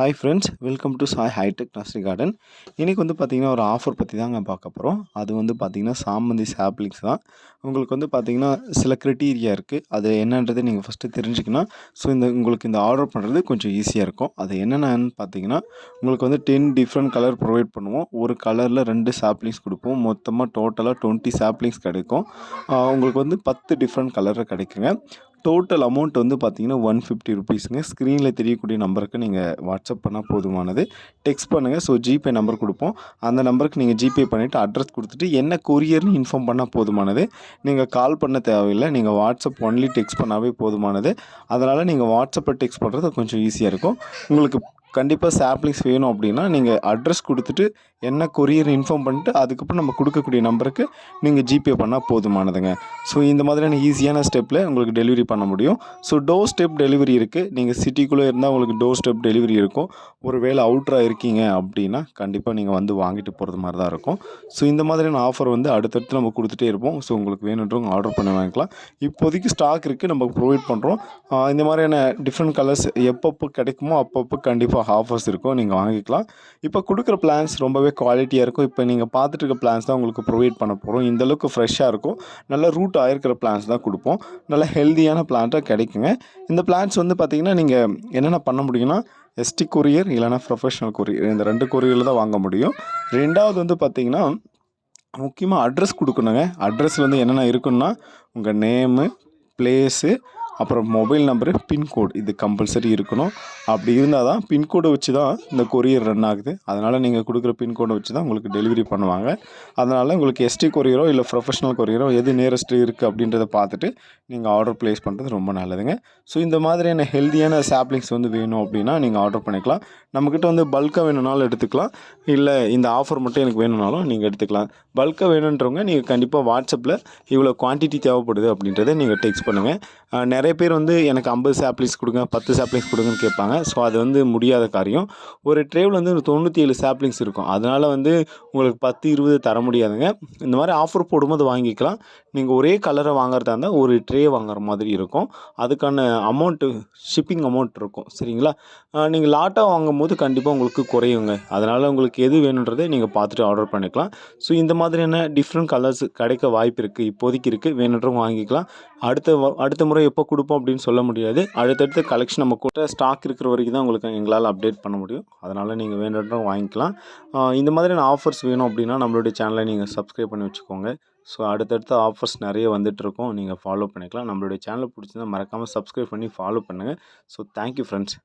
Hi friends, welcome to Sai hitech nursery garden. இன்றைக்கி வந்து பார்த்திங்கன்னா ஒரு ஆஃபர் பற்றி தாங்க பார்க்க போகிறோம். அது வந்து பார்த்திங்கன்னா சாமந்தி சாப்லிங்ஸ் தான். உங்களுக்கு வந்து பார்த்திங்கன்னா சில க்ரைட்டீரியா இருக்குது. அது என்னன்றதை நீங்கள் ஃபஸ்ட்டு தெரிஞ்சுக்கணும். ஸோ உங்களுக்கு இந்த ஆர்டர் பண்ணுறது கொஞ்சம் ஈஸியாக இருக்கும். அது என்னென்னு பார்த்தீங்கன்னா, உங்களுக்கு வந்து 10 டிஃப்ரெண்ட் கலர் ப்ரொவைட் பண்ணுவோம். ஒரு கலரில் 2 சாப்லிங்ஸ் கொடுப்போம். மொத்தமாக டோட்டலாக 20 சாப்லிங்ஸ் கிடைக்கும். உங்களுக்கு வந்து 10 டிஃப்ரெண்ட் கலரில் கிடைக்குங்க. டோட்டல் அமௌண்ட் வந்து பார்த்தீங்கன்னா ₹150ங்க. ஸ்க்ரீனில் தெரியக்கூடிய நம்பருக்கு நீங்கள் வாட்ஸ்அப் பண்ணால் போதுமானது. டெக்ஸ்ட் பண்ணுங்கள். ஸோ ஜிபே நம்பர் கொடுப்போம். அந்த நம்பருக்கு நீங்கள் ஜிபே பண்ணிவிட்டு அட்ரஸ் கொடுத்துட்டு என்ன கொரியர்னு இன்ஃபார்ம் பண்ணால் போதுமானது. நீங்கள் கால் பண்ண தேவையில்லை. நீங்கள் வாட்ஸ்அப் ஒன்லி டெக்ஸ்ட் பண்ணாவே போதுமானது. அதனால் நீங்கள் வாட்ஸ்அப்பை டெக்ஸ்ட் பண்ணுறது கொஞ்சம் ஈஸியாக இருக்கும். உங்களுக்கு கண்டிப்பாக சாப்லிங்ஸ் வேணும் அப்படின்னா நீங்கள் அட்ரஸ் கொடுத்துட்டு என்ன கொரியர் இன்ஃபார்ம் பண்ணிட்டு அதுக்கப்புறம் நம்ம கொடுக்கக்கூடிய நம்பருக்கு நீங்கள் ஜிபே பண்ணால் போதுமானதுங்க. ஸோ இந்த மாதிரியான ஈஸியான ஸ்டெப்பில் உங்களுக்கு டெலிவரி பண்ண முடியும். ஸோ டோர் ஸ்டெப் டெலிவரி இருக்குது. நீங்கள் சிட்டிக்குள்ளே இருந்தால் உங்களுக்கு டோர் ஸ்டெப் டெலிவரி இருக்கும். ஒரு வேளை அவுட்டராக இருக்கீங்க அப்படின்னா கண்டிப்பாக நீங்கள் வந்து வாங்கிட்டு போகிறது மாதிரி தான் இருக்கும். ஸோ இந்த மாதிரியான ஆஃபர் வந்து அடுத்தடுத்து நம்ம கொடுத்துட்டே இருப்போம். ஸோ உங்களுக்கு வேணுன்றவங்க ஆர்டர் பண்ணி வாங்கிக்கலாம். இப்போதைக்கு ஸ்டாக் இருக்குது, நம்ம ப்ரொவைட் பண்ணுறோம். இந்த மாதிரியான டிஃப்ரெண்ட் கலர்ஸ் எப்பப்போ கிடைக்குமோ அப்பப்போ கண்டிப்பாக ஆஃபர்ஸ் இருக்கும், நீங்கள் வாங்கிக்கலாம். இப்போ கொடுக்குற பிளான்ஸ் ரொம்பவே குவாலிட்டியாக இருக்கும். இப்போ நீங்கள் பார்த்துட்டு இருக்க பிளான்ஸ் தான் உங்களுக்கு ப்ரொவைட் பண்ண போகிறோம். இந்தளவுக்கு ஃப்ரெஷ்ஷாக இருக்கும். நல்ல ரூட் ஆகிருக்கிற பிளான்ஸ் தான் கொடுப்போம். நல்ல ஹெல்த்தியான பிளான்ட்டாக கிடைக்குங்க. இந்த பிளான்ஸ் வந்து பார்த்திங்கன்னா நீங்கள் என்னென்ன பண்ண முடியும்னா, எஸ்டி கொரியர் இல்லைனா ப்ரொஃபஷனல் கொரியர், இந்த 2 கொரியரில் தான் வாங்க முடியும். 2வது வந்து பார்த்திங்கன்னா முக்கியமாக அட்ரஸ் கொடுக்கணுங்க. அட்ரஸில் வந்து என்னென்ன இருக்குன்னா, உங்கள் நேமு, ப்ளேஸு, அப்புறம் மொபைல் நம்பரு, பின்கோடு இது கம்பல்சரி இருக்கணும். அப்படி இருந்தால் தான் பின்கோடை வச்சு தான் இந்த கொரியர் ரன் ஆகுது. அதனால் நீங்கள் கொடுக்குற பின்கோடை வச்சு தான் உங்களுக்கு டெலிவரி பண்ணுவாங்க. அதனால் உங்களுக்கு எஸ்டி கொரியரோ இல்லை ப்ரொஃபஷனல் கொரியரோ எது நியரஸ்ட்டு இருக்குது அப்படின்றத பார்த்துட்டு நீங்கள் ஆர்டர் ப்ளேஸ் பண்ணுறது ரொம்ப நல்லதுங்க. ஸோ இந்த மாதிரியான ஹெல்த்தியான சாப்லிங்ஸ் வந்து வேணும் அப்படின்னா நீங்கள் ஆர்டர் பண்ணிக்கலாம். நம்மக்கிட்ட வந்து பல்காக வேணும்னாலும் எடுத்துக்கலாம். இல்லை இந்த ஆஃபர் மட்டும் எனக்கு வேணும்னாலும் நீங்கள் எடுத்துக்கலாம். பல்காக வேணுன்றவங்க நீங்கள் கண்டிப்பாக வாட்ஸ்அப்பில் இவ்வளோ குவான்டிட்டி தேவைப்படுது அப்படின்றத நீங்கள் டெக்ஸ்ட் பண்ணுங்கள். நிறைய பேர் வந்து எனக்கு 50 சாப்லிங்ஸ் கொடுங்க, 10 சாப்லிங்ஸ் கொடுங்கன்னு கேட்பாங்க. ஸோ அது வந்து முடியாத காரியம். ஒரு ட்ரேவில் வந்து 97 சாப்லிங்ஸ் இருக்கும். அதனால் வந்து உங்களுக்கு 10, 20 தர முடியாதுங்க. இந்த மாதிரி ஆஃபர் போடும்போது வாங்கிக்கலாம். நீங்கள் ஒரே கலரை வாங்குறதா இருந்தால் ஒரு ட்ரே வாங்குற மாதிரி இருக்கும். அதுக்கான அமௌண்ட்டு ஷிப்பிங் அமௌண்ட் இருக்கும். சரிங்களா? நீங்கள் லாட்டாக வாங்கும்போது கண்டிப்பாக உங்களுக்கு குறையுங்க. அதனால் உங்களுக்கு எது வேணுன்றதை நீங்கள் பார்த்துட்டு ஆர்டர் பண்ணிக்கலாம். ஸோ இந்த மாதிரியான டிஃப்ரெண்ட் கலர்ஸ் கிடைக்க வாய்ப்பு இருக்குது. இப்போதைக்கு இருக்குது. வேணுன்றவங்க வாங்கிக்கலாம். அடுத்த முறை எப்போ கொடுப்போம் அப்படின்னு சொல்ல முடியாது. அடுத்தடுத்த கலெக்ஷன் நம்ம கூட ஸ்டாக் இருக்கிற வரைக்கும் தான் உங்களுக்கு எங்களால் அப்டேட் பண்ண முடியும். அதனால் நீங்கள் வேணுன்றவங்க வாங்கிக்கலாம். இந்த மாதிரியான ஆஃபர்ஸ் வேணும் அப்படின்னா நம்மளுடைய சேனலை நீங்கள் சப்ஸ்கிரைப் பண்ணி வச்சுக்கோங்க. ஸோ அடுத்தடுத்த ஆஃபர்ஸ் நிறைய வந்துட்டுருக்கும். நீங்கள் ஃபாலோ பண்ணிக்கலாம். நம்மளுடைய சேனலை பிடிச்சிருந்தா மறக்காமல் சப்ஸ்கிரைப் பண்ணி ஃபாலோ பண்ணுங்கள். So thank you friends.